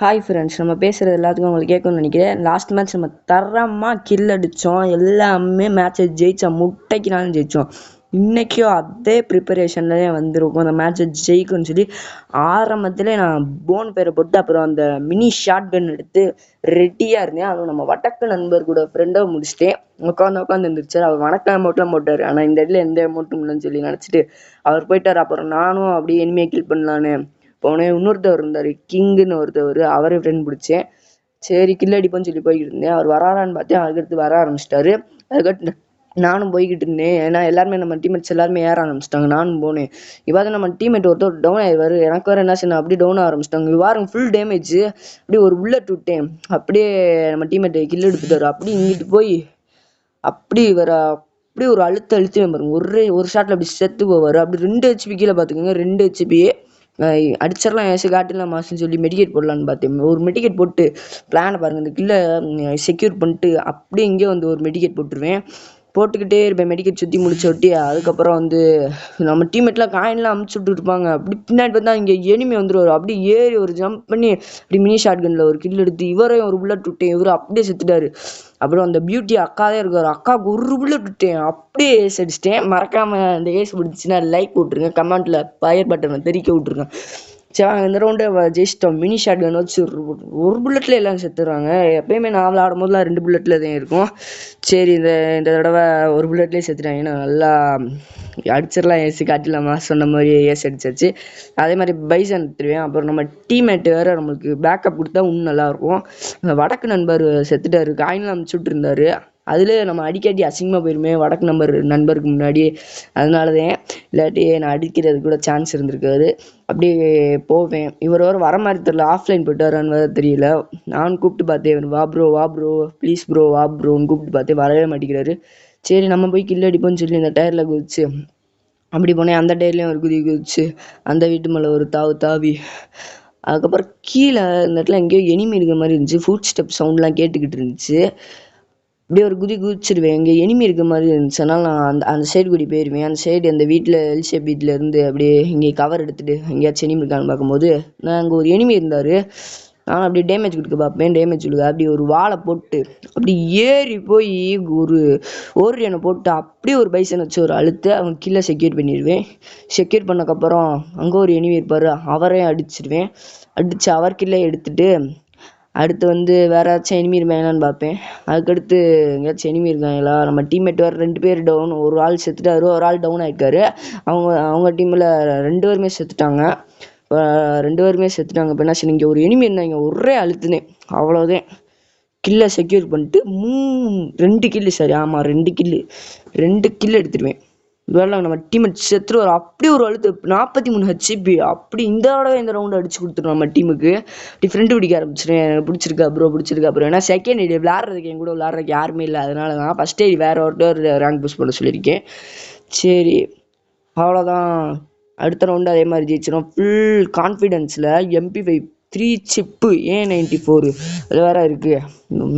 Hi friends, நம்ம பேசுகிறது எல்லாத்துக்கும் உங்களுக்கு கேட்கணும்னு நினைக்கிறேன். லாஸ்ட் மேட்ச் நம்ம தரமாக கில் அடித்தோம், எல்லாமே மேட்சை ஜெயித்தோம், முட்டைக்குனாலும் ஜெயித்தோம். இன்றைக்கும் அதே ப்ரிப்பரேஷன்லேயே வந்திருக்கும் அந்த மேட்சை ஜெயிக்கும்னு சொல்லி ஆரம்பத்திலே நான் போன் பேரை போட்டு அப்புறம் அந்த மினி ஷார்ட் கன் எடுத்து ரெடியாக இருந்தேன். அதுவும் நம்ம வடக்கு நண்பர் கூட ஃப்ரெண்டை முடிச்சுட்டேன். உட்காந்து இருந்துச்சு. அவர் வணக்கம் அமௌண்ட்லாம் போட்டார், ஆனால் இந்த இடத்துல எந்த அமௌண்ட்டும் இல்லைன்னு சொல்லி நினச்சிட்டு அவர் போயிட்டார். அப்புறம் நானும் அப்படியே எனிமையை கில் பண்ணலான்னு போனேன். இன்னொருத்தவர் இருந்தார், கிங்குன்னு ஒருத்தவர், அவரே ஃப்ரெண்ட் பிடிச்சேன். சரி கில் அடிப்போன்னு சொல்லி போய்கிட்டு இருந்தேன். அவர் வராரான்னு பார்த்தேன், அதுக்கடுத்து வர ஆரம்பிச்சிட்டாரு. அதுக்கடுத்து நானும் போய்கிட்டு இருந்தேன். ஏன்னா எல்லாருமே நம்ம டீம்மேட்ஸ் எல்லாருமே ஏற ஆரம்பிச்சிட்டாங்க. நானும் போனேன். இவ்வாறு நம்ம டீம்மேட் ஒருத்தர் டவுன் ஆயிடுவார். எனக்கு வேறு என்ன செய்யணும், அப்படியே டவுன் ஆரம்பிச்சிட்டாங்க. இவ்வாறு ஃபுல் டேமேஜ். அப்படியே ஒரு புல்லட் விட்டேன், அப்படியே நம்ம டீம்மேட்டை கில் எடுத்துட்டாரு. அப்படி இங்கிட்டு போய் அப்படி வர அப்படியே ஒரு அழுத்தி பாருங்க, ஒரு ஷாட்டில் அப்படி செத்து போவார். அப்படி 2 HP கீழே பார்த்துக்கோங்க, 2 HP. அடிச்சிடலாம் ஏசி காட்டிடலாம் மாசுன்னு சொல்லி மெடிக்கேட் போடலான்னு பார்த்தேன். ஒரு மெடிக்கேட் போட்டு பிளானை பாருங்கள், இந்த கில்லை செக்யூர் பண்ணிட்டு அப்படியே இங்கே வந்து ஒரு மெடிக்கேட் போட்டுருவேன். போட்டுக்கிட்டே இருப்பேன் மெடிக்கேட் சுற்றி முடிச்ச ஒட்டி. அதுக்கப்புறம் வந்து நம்ம டீம்மேட்லாம் காயின்லாம் அமுச்சு விட்டுருப்பாங்க. அப்படி பின்னாடி பார்த்தா இங்கே எனிமி வந்துடுவார். அப்படி ஏறி ஒரு ஜம்ப் பண்ணி அப்படி மினி ஷார்ட் கன்னில் ஒரு கில் எடுத்து இவரையும் ஒரு புல்லட் விட்டேன். இவர் அப்படியே செத்துட்டாரு. அப்புறம் அந்த பியூட்டி அக்காவே இருக்கார், அக்காவுக்கு ஒரு புல்லட் விட்டேன், அப்படியே ஏஸ் அடிச்சிட்டேன். மறக்காமல் அந்த ஏஸ் பிடிச்சின்னா லைக் விட்ருங்க, கமெண்ட்டில் ஃபயர் பட்டனை தெரிக்க விட்ருங்க. சரி வாங்க, இந்த ரவுண்டை ஜெயிச்சிட்டோம். மினி ஷாட் கன் வச்சு ஒரு புல்லட்டில் எல்லாம் செத்துடுறாங்க. எப்பயுமே நான் விளாடும் போதெல்லாம் 2 புல்லட்டில் தான் இருக்கும். சரி இந்த தடவை ஒரு புல்லட்லேயே செத்துட்டாங்க. ஏன்னா நல்லா அடிச்சிடலாம் ஏசி காட்டிடலாமா சொன்ன மாதிரி ஏசி அடிச்சாச்சு. அதே மாதிரி பைசன் எடுத்துருவேன். அப்புறம் நம்ம டீம்மேட்டு வேறு நம்மளுக்கு பேக்கப் கொடுத்தா இன்னும் நல்லாயிருக்கும். வடக்கு நண்பர் செத்துட்டாரு, காயின்லாம் அமுச்சு விட்டுருந்தாரு. அதில் நம்ம அடிக்கடி அசிங்கமாக போயிருமே வடக்கு நண்பருக்கு முன்னாடி. அதனால தான், இல்லாட்டி நான் அடிக்கிறது கூட சான்ஸ் இருந்திருக்காது. அப்படியே போவேன். இவர் வர மாதிரி தெரியல, ஆஃப்லைன் போயிட்டாரான்னு வேறு தெரியல. நான் கூப்பிட்டு பார்த்தேன், வா ப்ரோ ப்ளீஸ் ப்ரோ வா ப்ரோன்னு கூப்பிட்டு பார்த்தேன், வரவே மாட்டேங்கிறாரு. சரி நம்ம போய் கில் அடிப்போம்னு சொல்லி இந்த டயரில் குதிச்சு அப்படி போனேன். அந்த டயர்லேயும் ஒரு குதிச்சு அந்த வீட்டு மேலே ஒரு தாவி அதுக்கப்புறம் கீழே இந்த இடத்துல எங்கேயோ எனிமி இருக்கிற மாதிரி இருந்துச்சு. ஃபுட் ஸ்டெப் சவுண்ட்லாம் கேட்டுக்கிட்டு இருந்துச்சு. அப்படியே ஒரு குதிச்சிடுவேன். இங்கே எனிமி இருக்க மாதிரி இருந்துச்சு, அதனால் நான் அந்த சைடு போயிடுவேன். அந்த சைடு அந்த வீட்டில் எல்ஷேப் வீட்டில் இருந்து அப்படியே இங்கே கவர் எடுத்துகிட்டு எங்கேயாச்சும் எனிமி இருக்கான்னு பார்க்கும்போது நான் அங்கே ஒரு எனிமி இருந்தார். நான் அப்படியே டேமேஜ் கொடுக்க பார்ப்பேன், டேமேஜ் கொடுக்க அப்படி ஒரு வாழை போட்டு அப்படி ஏறி போய் ஒரு எண்ணை போட்டு அப்படியே ஒரு பைசன் வச்சு ஒரு அழுத்து அவங்க கீழே செக்யூர் பண்ணிடுவேன். செக்யூர் பண்ணக்கப்புறம் அங்கே ஒரு எனிமி இருப்பார், அவரையும் அடிச்சிடுவேன். அடித்து அவர் கீழே எடுத்துகிட்டு அடுத்து வந்து வேறு ஏதாச்சும் எனிமி இருக்காங்களான்னு பார்ப்பேன். அதுக்கடுத்து எங்கேயாச்சும் எனிமி இருக்காங்களா. நம்ம டீம்மேட் வேறு 2 பேர் டவுன், ஒரு ஆள் செத்துட்டாரு, ஒரு ஆள் டவுன் ஆகிருக்காரு. அவங்க டீமில் 2 பேருமே செத்துட்டாங்க. இப்போ 2 பேருமே செத்துட்டாங்க. இப்போ என்ன சரி, இங்கே ஒரு எனிமி இருந்தாங்க, ஒரே அழுத்துனேன், அவ்வளோதான். கில்லை செக்யூர் பண்ணிட்டு 2 கில்லு, சரி ஆமாம் 2 கில்லு எடுத்துடுவேன். வேலை நம்ம டீம்மேட் செத்துருவார். அப்படி ஒரு அழுத்து 43 HP. அப்படி இந்த தடவை இந்த ரவுண்டு அடிச்சு கொடுத்துருவோம் நம்ம டீமுக்கு. டிஃப்ரெண்ட்டு பிடிக்க ஆரம்பிச்சிருவேன். பிடிச்சிருக்கா ப்ரோ. ஏன்னா செகண்ட் ஐடி விளாட்றதுக்கு என் கூட விளாட்றதுக்கு யாருமே இல்லை. அதனால தான் ஃபஸ்ட் ஐடி வேறு ஒருத்தர் ரேங்க் புஷ் பண்ண சொல்லியிருக்கேன். சரி அவ்வளோதான். அடுத்த ரவுண்டு அதே மாதிரி ஜெயிச்சிடும். ஃபுல் கான்ஃபிடென்ஸில் MP5 3 சிப்பு A94 அது வேறு இருக்குது.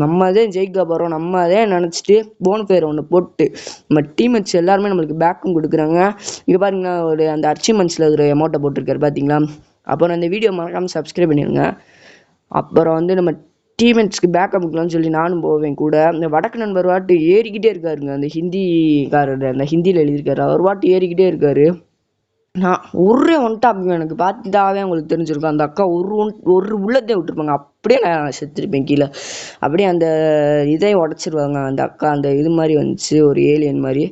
நம்ம தான் ஜெயிக்க போகிறோம், நம்ம தான் நினச்சிட்டு போன் ஃபயர் ஒன்று போட்டு நம்ம டீம்மேட்ஸ் எல்லாருமே நம்மளுக்கு பேக்கும் கொடுக்குறாங்க. இங்கே பாருங்கன்னா ஒரு அந்த அச்சீவ்மெண்ட்ஸில் ஒரு அமௌண்ட்டை போட்டிருக்காரு பார்த்தீங்களா. அப்புறம் அந்த வீடியோ மறக்காமல் சப்ஸ்கிரைப் பண்ணிடுங்க. அப்புறம் வந்து நம்ம டீம்மேட்ஸ்க்கு பேக்கப் கொடுக்கலாம்னு சொல்லி நானும் போவேன் கூட. அந்த வடக்கு நண்பர் வாட்டு ஏறிக்கிட்டே இருக்காருங்க, அந்த ஹிந்திக்காரர், அந்த ஹிந்தியில் எழுதியிருக்காரு, அவர் வாட்டு ஏறிக்கிட்டே இருக்காரு. நான் ஒரே ஒன் டாப் எனக்கு பார்த்துட்டாவே உங்களுக்கு தெரிஞ்சிருக்கும். அந்த அக்கா ஒரு உள்ளத்தை விட்டுருப்பாங்க, அப்படியே நான் செத்துருப்பேன் கீழே. அப்படியே அந்த இதை உடச்சிருவாங்க அந்த அக்கா. அந்த இது மாதிரி வந்துச்சு, ஒரு ஏலியன் மாதிரி.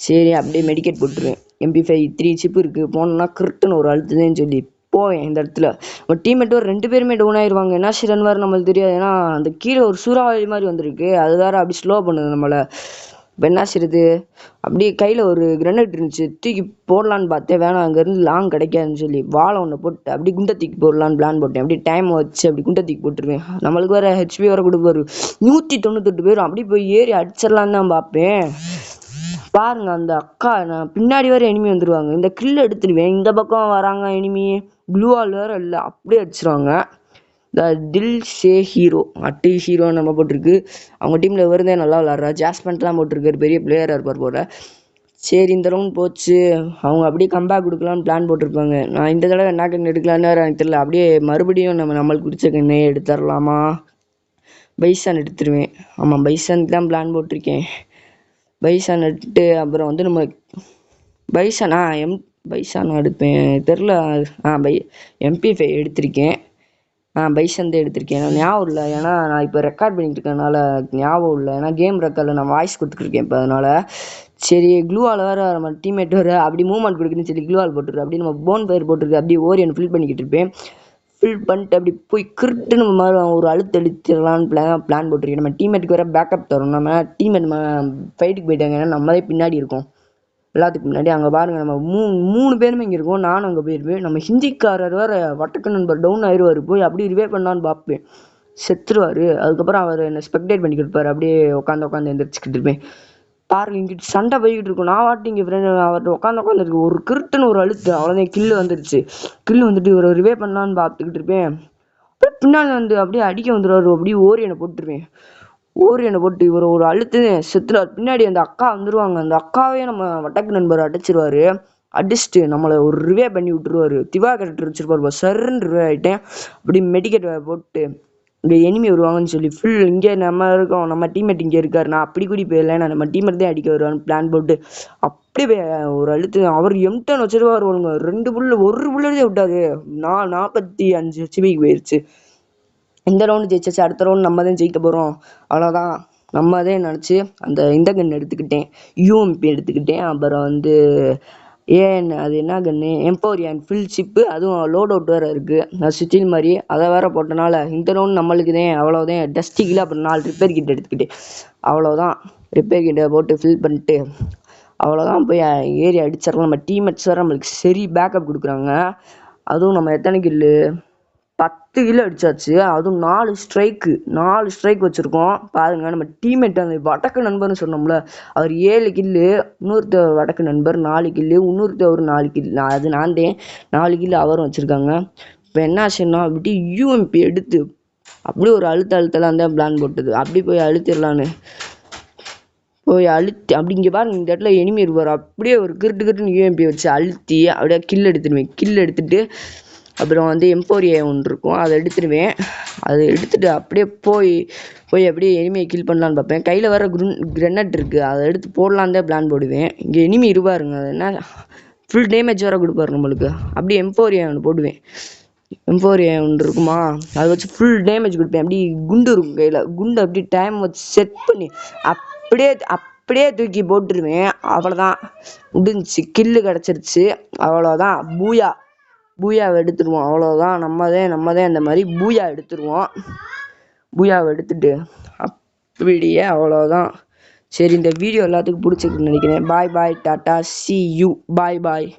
சரி அப்படியே மெடிக்கேட் போட்டுருவேன். MP5 3 சிப்பு இருக்குது. போனோன்னா கிருட்டுன்னு ஒரு அழுத்துதேன்னு சொல்லி போவேன். இந்த இடத்துல ஒரு டீம்மேட் ஒரு 2 பேருமே டவுன் ஆயிடுவாங்க. என்ன சிறன் வேறு நம்மளுக்கு தெரியாது. ஏன்னா அந்த கீழே ஒரு சூறாவளி மாதிரி வந்திருக்கு, அது வேறு அப்படி ஸ்லோ பண்ணுது நம்மளை. இப்போ என்ன செய்யுது, அப்படியே கையில் ஒரு கிரனேட் இருந்துச்சு, தூக்கி போடலான்னு பார்த்தேன். வேணாம், அங்கேருந்து லாங் கிடைக்காதுன்னு சொல்லி வாழை ஒன்று போட்டு அப்படி குண்டை தூக்கி போடலான்னு பிளான் போட்டேன். அப்படியே டைம் வச்சு அப்படி குண்டை தூக்கி போட்டுருவேன். நம்மளுக்கு வேறு HP வேறு கொடுப்பாரு, 198 பேரும். அப்படி போய் ஏறி அடிச்சிடலான்னு தான் பார்ப்பேன். பாருங்க அந்த அக்கா, நான் பின்னாடி வேறு எனிமி வந்துடுவாங்க. இந்த கில் எடுத்துடுவேன். இந்த பக்கம் வராங்க எனிமி, ப்ளூ ஆல் வேறு இல்லை, அப்படியே அடிச்சிருவாங்க. த டில் ஷே ஹீரோ நம்ம போட்டிருக்கு. அவங்க டீமில் வருதே நல்லா விளாட்றா. ஜாஸ்பன்ட்லாம் போட்டிருக்காரு, பெரிய பிளேயராக இருப்பார் போல். சரி இந்த ரவுண்ட் போச்சு. அவங்க அப்படியே கம்பேக் கொடுக்கலான்னு பிளான் போட்டிருப்பாங்க. நான் இந்த தடவை என்ன கன்று எடுக்கலான்னு எனக்கு தெரியல. அப்படியே மறுபடியும் நம்மளுக்கு பிடிச்ச கண்ணே எடுத்துடலாமா? பைசான் எடுத்துருவேன். ஆமாம், பைசானுக்கு தான் பிளான் போட்டிருக்கேன். பைசான் எடுத்துட்டு அப்புறம் வந்து நம்ம பைசானா பைசான் எடுப்பேன் தெரில. MP5 எடுத்திருக்கேன். பைசன் தான் எடுத்திருக்கேன். ஞாபகம் இல்லை, ஏன்னா நான் இப்போ ரெக்கார்ட் பண்ணிட்டு இருக்கனால ஞாபகம் இல்லை. ஏன்னா கேம் ரெக்கார்டில் நான் வாய்ஸ் கொடுத்துருக்கேன் இப்போ. அதனால சரி க்ளூவால் வேறு நம்ம டீம்மேட் வேறு அப்படி மூவ்மெண்ட் கொடுக்குன்னு சொல்லி க்ளூவால் போட்டுருக்கு. அப்படி நம்ம போன் ஃபயர் போட்டுருக்கு. அப்படியே ஓரியன் ஃபில் பண்ணிக்கிட்டு இருப்பேன். ஃபில் பண்ணிட்டு அப்படி போய் கிருட்டு நம்ம மாதிரி ஒரு அழுத்தலான்னு பிளான் போட்டிருக்கேன். நம்ம டீம்மேட்டுக்கு வேறு பேக்கப் தரும். நம்ம டீம்மேட் ஃபைட்டுக்கு போயிட்டாங்க, ஏன்னா நம்மளே பின்னாடி இருக்கோம் எல்லாத்துக்கு முன்னாடி. அங்கே பாருங்கள், நம்ம மூணு பேருமே இங்கே இருக்கோம். நானும் அங்கே போயிருப்பேன். நம்ம ஹிந்திக்காரர் வேறு வட்டக்கு நண்பர் டவுன் ஆயிடுவார். போய் அப்படி ரிவே பண்ணான்னு பார்ப்பேன், செத்துருவார். அதுக்கப்புறம் அவர் என்னை ஸ்பெக்டேட் பண்ணிக்கிட்டு இருப்பார். அப்படியே உட்காந்து எந்திரிச்சிக்கிட்டு இருப்பேன். பாருங்க, இங்கிட்டு சண்டை போய்கிட்டு இருக்கும். நான் வாட்டி இங்கே ஃப்ரெண்டு அவர்கிட்ட உட்காந்துருக்கு. ஒரு கிருட்டுன்னு ஒரு அழுத்து, அவ்வளோதான் கில்லு வந்துடுச்சு. கில்லு வந்துட்டு ஒரு ரிவே பண்ணலான்னு பார்த்துக்கிட்டு இருப்பேன். அப்படியே பின்னால் வந்து அப்படியே அடிக்க வந்துடுவார். அப்படியே ஓரியனை போட்டுருவேன். ஓரியனை போட்டு இவர் ஒரு அழுத்து செத்துறாரு. பின்னாடி அந்த அக்கா வந்துடுவாங்க. அந்த அக்காவே நம்ம வட்டக்கு நண்பர் அடிச்சிருவாரு. அடிச்சுட்டு நம்மளை ஒரு ரிவே பண்ணி விட்டுருவாரு. திவா கேரக்டர் வச்சிருப்பாரு. சருன்னு ரிவே ஆகிட்டேன். அப்படி மெடிக்கெட் போட்டு இங்கே எனிமி வருவாங்கன்னு சொல்லி ஃபுல் இங்கே நம்ம இருக்கோம். நம்ம டீம்மேட் இங்கே இருக்காரு. நான் அப்படி கூடி போயிடல, நான் நம்ம டீம்மேட் தான் அடிக்க வருவான்னு பிளான் போட்டு அப்படியே ஒரு அழுத்து. அவர் M10 வச்சிருவார். ஒழுங்க 2 புல்லு 1 புல்லதே விட்டாரு. 45 ஹெச்பிக்கு போயிடுச்சு. இந்த ரவுண்டு ஜெயிச்சாச்சு. அடுத்த ரவுண்ட் நம்ம தான் ஜெயிக்க போகிறோம். அவ்வளோதான். நம்ம அதே நினச்சி இந்த கன் எடுத்துக்கிட்டேன். UMP எடுத்துக்கிட்டேன். அப்புறம் வந்து அது என்ன கன்று, எம்போரியான் ஃபில் சிப்பு. அதுவும் லோட் அவுட் வேறு இருக்குது. நான் சுற்றில் மாதிரி அதை வேறு போட்டனால இந்த ரவுண்ட் நம்மளுக்கு தான். அவ்வளோதான். டஸ்டிக்கில் அப்புறம் 4 ரிப்பேர் கிட் எடுத்துக்கிட்டேன். அவ்வளோதான். ரிப்பேர் கிட்டை போட்டு ஃபில் பண்ணிட்டு அவ்வளோதான் போய் ஏறி அடிச்சிடலாம். நம்ம டீம்மேட்ஸ் வேறு நம்மளுக்கு சரி பேக்கப் கொடுக்குறாங்க. அதுவும் நம்ம எத்தனை கில்லு 10 கிலோ அடிச்சாச்சு. அதுவும் 4 ஸ்ட்ரைக் வச்சுருக்கோம். பாருங்க, நம்ம டீம்மேட் அந்த வடக்கு நண்பர்னு சொன்னோம்ல, அவர் 7 கில்லு, இன்னொருத்த வடக்கு நண்பர் 4 கில்லு, இன்னொருத்தவர் 4 கில்லு, அது நான் தான் 4 கில்லு அவரும் வச்சுருக்காங்க. இப்போ என்ன ஆச்சுன்னா அப்படி UMP எடுத்து அப்படியே ஒரு அழுத்தலாம் தான் பிளான் போட்டது. அப்படி போய் அழுத்திடலான்னு அப்படி இங்கே பாருங்க, இந்த இடத்துல எனிமி இருப்பார். அப்படியே ஒரு கிருட்டுன்னு UMP வச்சு அழுத்தி அப்படியே கில் எடுத்துடுவேன். கில் எடுத்துட்டு அப்புறம் வந்து M4A ஒன்று இருக்கும், அதை எடுத்துடுவேன். அதை எடுத்துகிட்டு அப்படியே போய் அப்படியே எனிமையை கில் பண்ணலான்னு பார்ப்பேன். கையில் வர கிரெனட் இருக்குது, அதை எடுத்து போடலான்னு தான் பிளான் போடுவேன். இங்கே எனிமி இருப்பாருங்க, அது என்ன ஃபுல் டேமேஜ் வேறு கொடுப்பாரு நம்மளுக்கு. அப்படியே M4A ஒன்று போடுவேன். M4A ஒன்று இருக்குமா, அதை வச்சு ஃபுல் டேமேஜ் கொடுப்பேன். அப்படி குண்டு இருக்கும் கையில், குண்டு அப்படி டைம் வச்சு செட் பண்ணி அப்படியே தூக்கி போட்டுருவேன். அவ்வளோதான், முடிஞ்சிச்சு. கில்லு கிடச்சிருச்சு. அவ்வளோதான். பூயாவை எடுத்துருவோம். அவ்வளோதான். நம்ம தான் அந்த மாதிரி பூயா எடுத்துருவோம். பூயாவை எடுத்துட்டு அப்படியே அவ்வளோதான். சரி, இந்த வீடியோ எல்லாத்துக்கும் பிடிச்சிருக்குன்னு நினைக்கிறேன். பாய் டாட்டா, see you, பாய்.